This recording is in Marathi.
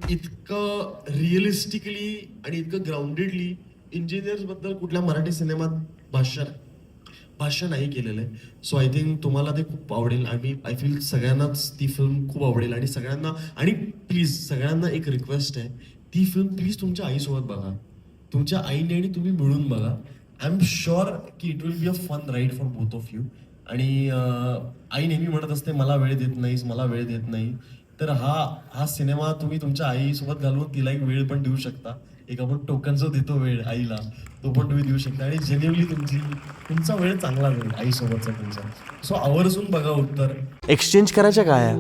इतकं रिअलिस्टिकली आणि इतकं ग्राउंडेडली इंजिनियर्स बद्दल कुठल्या मराठी सिनेमात भाष्य नाही केलेलं आहे. सो आय थिंक तुम्हाला ते खूप आवडेल. आय फील सगळ्यांनाच ती फिल्म खूप आवडेल आणि सगळ्यांना, आणि प्लीज सगळ्यांना एक रिक्वेस्ट आहे, ती फिल्म प्लीज तुमच्या आईसोबत बघा. तुमच्या आईने आणि तुम्ही मिळून बघा. आय एम शुअर की it will be a fun ride for both of you. आणि आई नेहमी म्हणत असते, मला वेळ देत नाहीस, मला वेळ देत नाही. तर हा सिनेमा तुम्ही तुमच्या आईसोबत घालून तिला एक वेळ पण देऊ शकता. एक आपण टोकन जो देतो वेळ आईला, तो पण तुम्ही देऊ शकता आणि जेन्युइनली तुमचा वेळ चांगला जाईल आईसोबतचा तुमचा. सो आवर्जून बघा उत्तर. एक्सचेंज करायच्या काय